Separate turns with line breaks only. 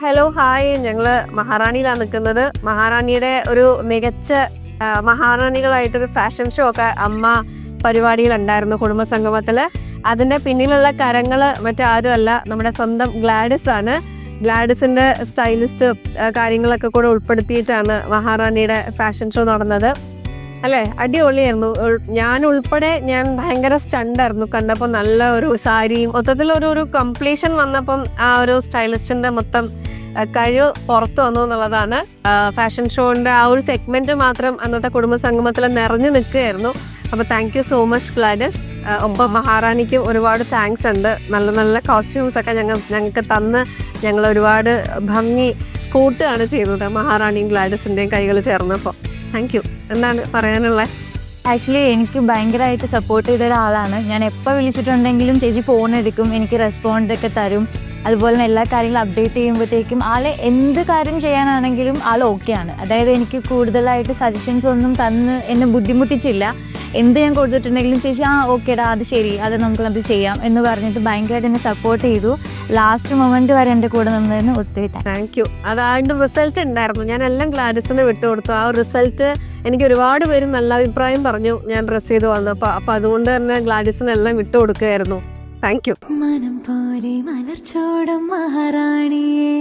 Hello hi, ഞങ്ങള് മഹാറാണിയിലാണ് നിൽക്കുന്നത്. മഹാറാണിയുടെ ഒരു മികച്ച മഹാറാണികളായിട്ടൊരു ഫാഷൻ ഷോ ഒക്കെ അമ്മ പരിപാടികളുണ്ടായിരുന്നു കുടുംബസംഗമത്തില്. അതിന്റെ പിന്നിലുള്ള കരങ്ങള് മറ്റാരും അല്ല, നമ്മുടെ സ്വന്തം ഗ്ലാഡിസ് ആണ്. ഗ്ലാഡിസിന്റെ സ്റ്റൈലിസ്റ്റ് കാര്യങ്ങളൊക്കെ കൂടെ ഉൾപ്പെടുത്തിയിട്ടാണ് മഹാറാണിയുടെ ഫാഷൻ ഷോ നടന്നത്. അല്ലേ, അടിപൊളിയായിരുന്നു. ഞാൻ ഭയങ്കര സ്റ്റണ്ടായിരുന്നു കണ്ടപ്പോൾ. നല്ല ഒരു സാരിയും മൊത്തത്തിൽ ഒരു കംപ്ലീഷൻ വന്നപ്പം ആ ഒരു സ്റ്റൈലിസ്റ്റിന്റെ മൊത്തം കഴിവ് പുറത്തു വന്നു എന്നുള്ളതാണ്. ഫാഷൻ ഷോന്റെ ആ ഒരു സെഗ്മെന്റ് മാത്രം അന്നത്തെ കുടുംബസംഗമത്തിൽ നിറഞ്ഞു നിൽക്കുകയായിരുന്നു. അപ്പോൾ thank you so much Gladys. ഒപ്പം മഹാറാണിക്കും ഒരുപാട് താങ്ക്സ് ഉണ്ട്. നല്ല നല്ല കോസ്റ്റ്യൂംസ് ഒക്കെ ഞങ്ങൾക്ക് തന്ന് ഞങ്ങൾ ഒരുപാട് ഭംഗി കൂട്ടുകയാണ് ചെയ്തത് മഹാറാണിയും ഗ്ലാഡിസിന്റെയും കൈകൾ ചേർന്നപ്പോൾ. Thank you. എന്താണ് പറയാനുള്ളത്?
ആക്ച്വലി എനിക്ക് ഭയങ്കരമായിട്ട് സപ്പോർട്ട് ചെയ്ത ഒരാളാണ്. ഞാൻ എപ്പോൾ വിളിച്ചിട്ടുണ്ടെങ്കിലും ചേച്ചി ഫോൺ എടുക്കും, എനിക്ക് റെസ്പോണ്ട് ഒക്കെ തരും. അതുപോലെ തന്നെ എല്ലാ കാര്യങ്ങളും അപ്ഡേറ്റ് ചെയ്യുമ്പോഴത്തേക്കും ആളെ എന്ത് കാര്യം ചെയ്യാനാണെങ്കിലും ആൾ ഓക്കെയാണ്. അതായത് എനിക്ക് കൂടുതലായിട്ട് സജഷൻസ് ഒന്നും തന്ന് എന്നെ ബുദ്ധിമുട്ടിച്ചില്ല. എന്ത് ഞാൻ കൊടുത്തിട്ടുണ്ടെങ്കിലും ചേച്ചി ഓക്കേടാ, അത് ശരി, അത് നമുക്കത് ചെയ്യാം എന്ന് പറഞ്ഞിട്ട് ഭയങ്കരമായിട്ട് എന്നെ സപ്പോർട്ട് ചെയ്തു. ലാസ്റ്റ് മൊമെന്റ് വരെ എൻ്റെ കൂടെ നിന്നതിന് ഒത്തിരി
താങ്ക് യു. അത് അതിൻ്റെ റിസൾട്ട് ഉണ്ടായിരുന്നു. ഞാൻ എല്ലാം ഗ്ലാഡിസിന് വിട്ടുകൊടുത്തു. ആ റിസൾട്ട് എനിക്ക് ഒരുപാട് പേര് നല്ല അഭിപ്രായം പറഞ്ഞു ഞാൻ ഡ്രസ് ചെയ്ത് വന്നപ്പോൾ. അപ്പം അതുകൊണ്ട് തന്നെ ഗ്ലാഡിസിനെല്ലാം വിട്ടുകൊടുക്കുകയായിരുന്നു. Thank you.
മനം പോലെ മലർച്ചോടം മഹാറാണിയേ.